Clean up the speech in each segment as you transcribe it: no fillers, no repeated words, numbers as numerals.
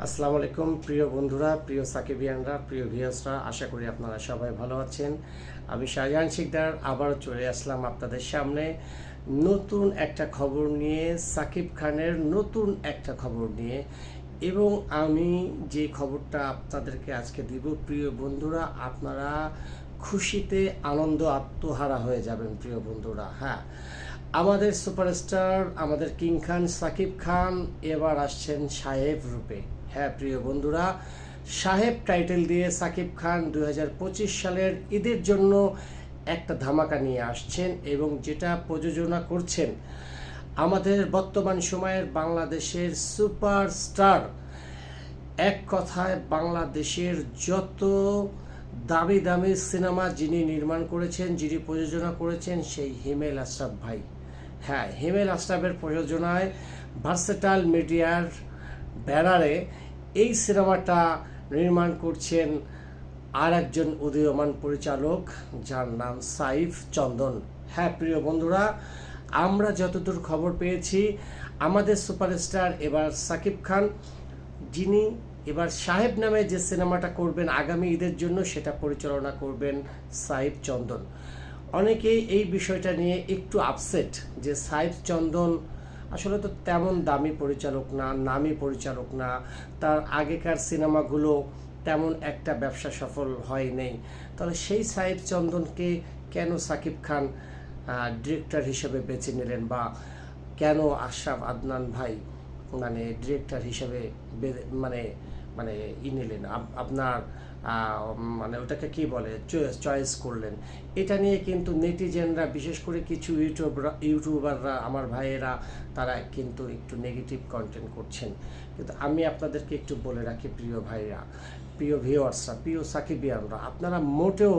আসসালামু আলাইকুম প্রিয় বন্ধুরা, প্রিয় সাকিবিয়ানরা, প্রিয় ভিউয়ার্সরা, আশা করি আপনারা সবাই ভালো আছেন। আমি শাহজাহান শিকদার আবারও চলে আসলাম আপনাদের সামনে নতুন একটা খবর নিয়ে, সাকিব খানের নতুন একটা খবর নিয়ে। এবং আমি যে খবরটা আপনাদেরকে আজকে দিব, প্রিয় বন্ধুরা, আপনারা খুশিতে আনন্দ আত্মহারা হয়ে যাবেন প্রিয় বন্ধুরা। হ্যাঁ, আমাদের সুপারস্টার, আমাদের কিং খান সাকিব খান এবার আসছেন সাহেব রূপে। হ্যাঁ প্রিয় বন্ধুরা, সাহেব টাইটেল দিয়ে সাকিব খান 2025 সালের ঈদের জন্য একটা ধামাকা নিয়ে আসছেন এবং যেটা প্রযোজনা করছেন আমাদের বর্তমান সময়ের বাংলাদেশের সুপারস্টার, এক কথায় বাংলাদেশের যত দামি দামি সিনেমা যিনি নির্মাণ করেছেন, যিনি প্রযোজনা করেছেন, সেই হিমেল আশরাফ ভাই। হ্যাঁ, হিমেল আশরাফের প্রযোজনায় ভার্সেটাইল মিডিয়ার ব্যানারে এই সিনেমাটা নির্মাণ করছেন আর একজন উদীয়মান পরিচালক, যার নাম সাইফ চন্দন। হ্যাঁ প্রিয় বন্ধুরা, আমরা যতদূর খবর পেয়েছি আমাদের সুপারস্টার এবার সাকিব খান, যিনি এবার সাহেব নামে যে সিনেমাটা করবেন আগামী ঈদের জন্য, সেটা পরিচালনা করবেন সাইফ চন্দন। অনেকেই এই বিষয়টা নিয়ে একটু আপসেট যে সাইফ চন্দন আসলে তো তেমন দামি পরিচালক না, নামী পরিচালক না, তার আগেকার সিনেমাগুলো তেমন একটা ব্যবসা সফল হয় নেই। তাহলে সেই সাইফ চন্দনকে কেন সাকিব খান ডিরেক্টর হিসেবে বেছে নিলেন, বা কেন আশরাফ আদনান ভাই মানে ডিরেক্টর হিসেবে মানে মানে নিলেন, আপনার মানে ওটাকে কি বলে, চয়েস করলেন? এটা নিয়ে কিন্তু নেটিজেনরা, বিশেষ করে কিছু ইউটিউবাররা, আমার ভাইয়েরা, তারা কিন্তু একটু নেগেটিভ কন্টেন্ট করছেন। কিন্তু আমি আপনাদেরকে একটু বলে রাখি প্রিয় ভাইরা, প্রিয় ভিউয়ার্সরা, প্রিয় সাকিবিয়ানরা, আপনারা মোটেও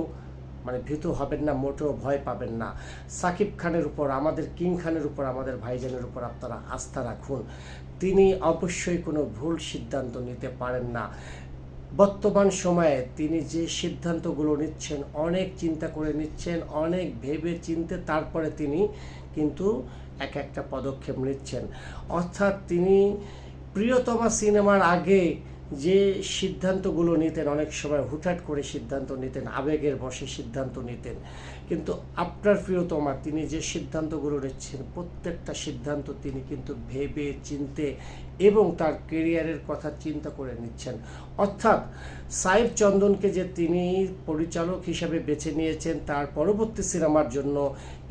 ভীত হবেন না, মোটেও ভয় পাবেন না। সাকিব খানের উপর, আমাদের কিং খানের উপর, আমাদের ভাইজানের উপর আপনারা আস্থা রাখুন। তিনি অবশ্যই কোনো ভুল সিদ্ধান্ত নিতে পারেন না। বর্তমান সময়ে তিনি যে সিদ্ধান্তগুলো নিচ্ছেন, অনেক চিন্তা করে নিচ্ছেন, অনেক ভেবে চিন্তে তারপরে তিনি কিন্তু একটা পদক্ষেপ নিচ্ছেন। অর্থাৎ তিনি প্রিয়তমা সিনেমার আগে যে সিদ্ধান্তগুলো নিতেন, অনেক সময় হুটহাট করে সিদ্ধান্ত নিতেন, আবেগের বশে সিদ্ধান্ত নিতেন, কিন্তু আপনার প্রিয়তমা তিনি যে সিদ্ধান্তগুলো নিচ্ছেন, প্রত্যেকটা সিদ্ধান্ত তিনি কিন্তু ভেবে চিনতে এবং তার কেরিয়ারের কথা চিন্তা করে নিচ্ছেন। অর্থাৎ সাইফ চন্দনকে যে তিনি পরিচালক হিসাবে বেছে নিয়েছেন তার পরবর্তী সিনেমার জন্য,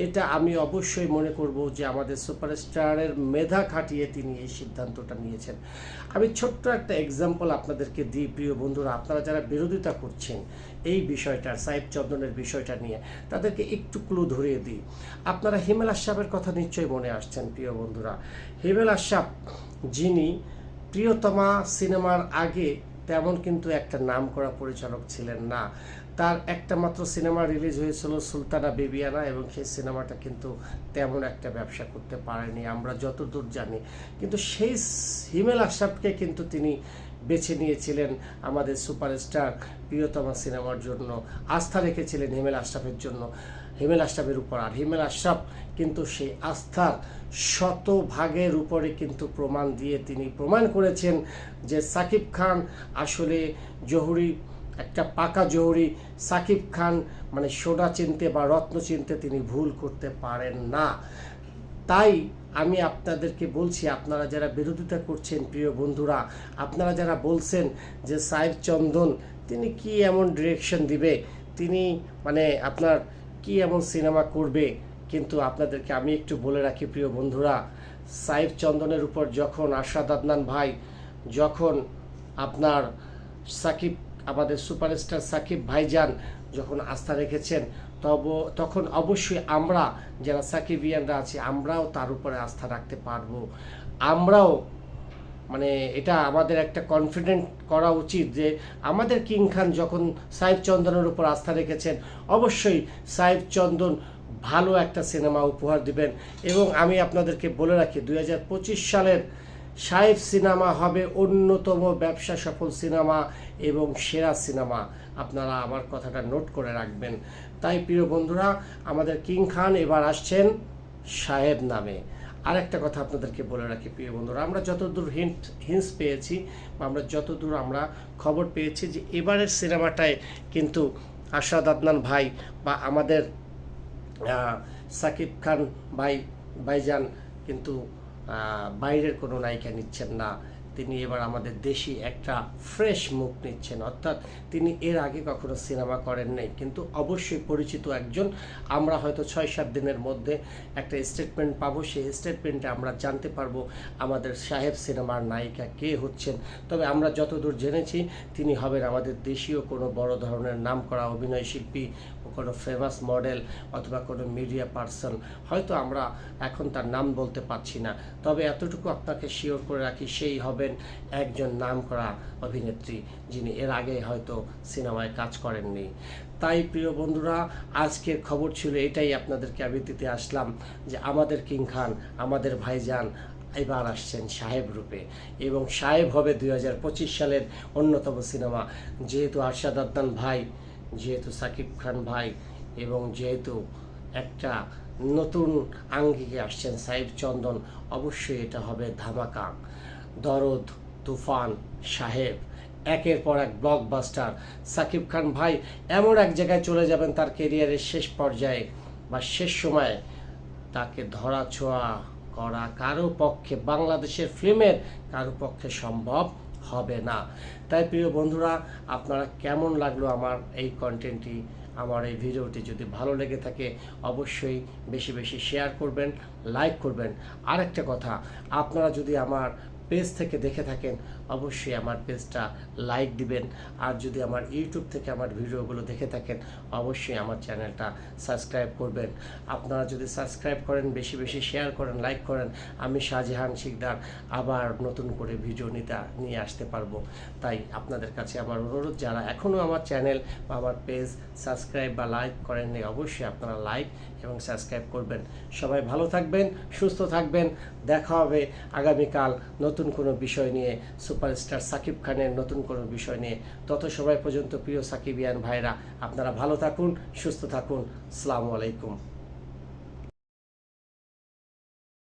এটা আমি অবশ্যই মনে করব যে আমাদের সুপারস্টারের মেধা খাটিয়ে তিনি এই সিদ্ধান্তটা নিয়েছেন। আমি ছোট্ট একটা এক্সাম্পল আপনাদেরকে দিই প্রিয় বন্ধুরা, আপনারা যারা বিরোধিতা করছেন এই বিষয়টার, সাইফ চন্দনের বিষয়টা নিয়ে, তাদেরকে একটু ক্লু ধরিয়ে দিই। আপনারা হিমেল আশরাফের কথা নিশ্চয়ই মনে আসছেন প্রিয় বন্ধুরা। হিমেল আশরাফ, যিনি প্রিয়তমা সিনেমার আগে তেমন কিন্তু একটা নামকরা পরিচালক ছিলেন না। তার একটা মাত্র সিনেমা রিলিজ হয়েছিল সুলতানা বিবিয়ানা, এবং সেই সিনেমাটা কিন্তু তেমন একটা ব্যবসা করতে পারেনি আমরা যতদূর জানি। কিন্তু সেই হিমেল আশরাফকে কিন্তু তিনি বেছে নিয়েছিলেন আমাদের সুপারস্টার প্রিয়তমা সিনেমার জন্য, আস্থা রেখেছিলেন হিমেল আশরাফের জন্য, হিমেল আশরাফের উপর। আর হিমেল আশরাফ কিন্তু সেই আস্থার শতভাগের উপরে কিন্তু প্রমাণ দিয়ে তিনি প্রমাণ করেছেন যে সাকিব খান আসলে জহুরি, একটা পাকা জহুরি। সাকিব খান সোনা চিনতে বা রত্ন চিনতে তিনি ভুল করতে পারেন না। তাই আমি আপনাদেরকে বলছি, আপনারা যারা বিরোধিতা করছেন প্রিয় বন্ধুরা, আপনারা যারা বলছেন যে সাইফ চন্দন তিনি কি এমন ডিরেকশন দিবে, তিনি আপনার কি এমন সিনেমা করবে, কিন্তু আপনাদেরকে আমি একটু বলে রাখি প্রিয় বন্ধুরা, সাইফ চন্দনের উপর যখন আশরাফ আদনান ভাই, যখন আপনার সাকিব, আমাদের সুপারস্টার সাকিব ভাইজান যখন আস্থা রেখেছেন, তখন অবশ্যই আমরা যারা সাকিবিয়ানরা আছি, আমরাও তার উপরে আস্থা রাখতে পারবো। আমরাও এটা আমাদের একটা কনফিডেন্ট করা উচিত যে আমাদের কিং খান যখন সাইফ চন্দনের উপর আস্থা রেখেছেন, অবশ্যই সাইফ চন্দন ভালো একটা সিনেমা উপহার দিবেন। এবং আমি আপনাদেরকে বলে রাখি, 2025 সালের সাইফ সিনেমা হবে অন্যতম ব্যবসা সফল সিনেমা এবং সেরা সিনেমা। আপনারা আমার কথাটা নোট করে রাখবেন। তাই প্রিয় বন্ধুরা, আমাদের কিং খান এবার আসছেন সাহেব নামে। আরেকটা কথা আপনাদেরকে বলে রাখি প্রিয় বন্ধুরা, আমরা যতদূর হিন্টস পেয়েছি বা আমরা যতদূর আমরা খবর পেয়েছি যে এবারের সিনেমাটায় কিন্তু আরশাদ আদনান ভাই বা আমাদের সাকিব খান ভাইজান কিন্তু বাইরের কোনো নায়িকা নিচ্ছেন না। তিনি এবার আমাদের দেশি একটা ফ্রেশ মুখ নিচ্ছেন, অর্থাৎ তিনি এর আগে কখনো সিনেমা করেন নাই, কিন্তু অবশ্যই পরিচিত একজন। আমরা হয়তো 6-7 দিনের মধ্যে একটা স্টেটমেন্ট পাবো, সেই স্টেটমেন্টে আমরা জানতে পারবো আমাদের সাহেব সিনেমার নায়িকা কে হচ্ছেন। তবে আমরা যতদূর জেনেছি তিনি হবেন আমাদের দেশীয় কোনো বড় ধরনের নামকরা অভিনয় শিল্পী, কোনো ফেমাস মডেল অথবা কোনো মিডিয়া পার্সন। হয়তো আমরা এখন তার নাম বলতে পারছি না, তবে এতটুকু আপনাকে শিওর করে রাখি, সেই হবেন একজন নামকরা অভিনেত্রী যিনি এর আগে হয়তো সিনেমায় কাজ করেননি। তাই প্রিয় বন্ধুরা, আজকের খবর ছিল এটাই, আপনাদেরকে আমি দিতে আসলাম যে আমাদের কিং খান, আমাদের ভাইজান এবার আসছেন সাহেব রূপে, এবং সাহেব হবে 2025 সালের অন্যতম সিনেমা। যেহেতু আরশাদ আদনান ভাই, যেহেতু সাকিব খান ভাই, এবং যেহেতু একটা নতুন আঙ্গিকে আসছেন সাহেব চন্দন, অবশ্যই এটা হবে ধামাকা। দরদ, তুফান, সাহেব, একের পর এক ব্লকবাস্টার। সাকিব খান ভাই এমন এক জায়গায় চলে যাবেন তার কেরিয়ারের শেষ পর্যায়ে বা শেষ সময়ে, তাকে ধরা ছোঁয়া করা কারো পক্ষে, বাংলাদেশের ফিল্মের কারো পক্ষে সম্ভব হবে না। তাই প্রিয় বন্ধুরা, আপনারা কেমন লাগলো আমার এই কন্টেন্টটি, আমার এই ভিডিওটি? যদি ভালো লেগে থাকে অবশ্যই বেশি বেশি শেয়ার করবেন, লাইক করবেন। আরেকটা কথা, আপনারা যদি আমার পেজ থেকে দেখে থাকেন অবশ্যই আমার পেজটা লাইক দিবেন, আর যদি আমার ইউটিউব থেকে আমার ভিডিওগুলো দেখে থাকেন অবশ্যই আমার চ্যানেলটা সাবস্ক্রাইব করবেন। আপনারা যদি সাবস্ক্রাইব করেন, বেশি বেশি শেয়ার করেন, লাইক করেন, আমি শাহজাহান শিকদার আবার নতুন করে ভিডিও নিয়ে আসতে পারবো। তাই আপনাদের কাছে আমার অনুরোধ, যারা এখনও আমার চ্যানেল বা আমার পেজ সাবস্ক্রাইব বা লাইক করেননি অবশ্যই আপনারা লাইক এবং সাবস্ক্রাইব করবেন। সবাই ভালো থাকবেন, সুস্থ থাকবেন। দেখা হবে আগামীকাল নতুন কোনো বিষয় নিয়ে, সুপারস্টার সাকিব খানের নতুন কোনো বিষয় নিয়ে। তত সময় পর্যন্ত প্রিয় সাকিবিয়ান ভাইরা, আপনারা ভালো থাকুন, সুস্থ থাকুন। আসসালামু আলাইকুম।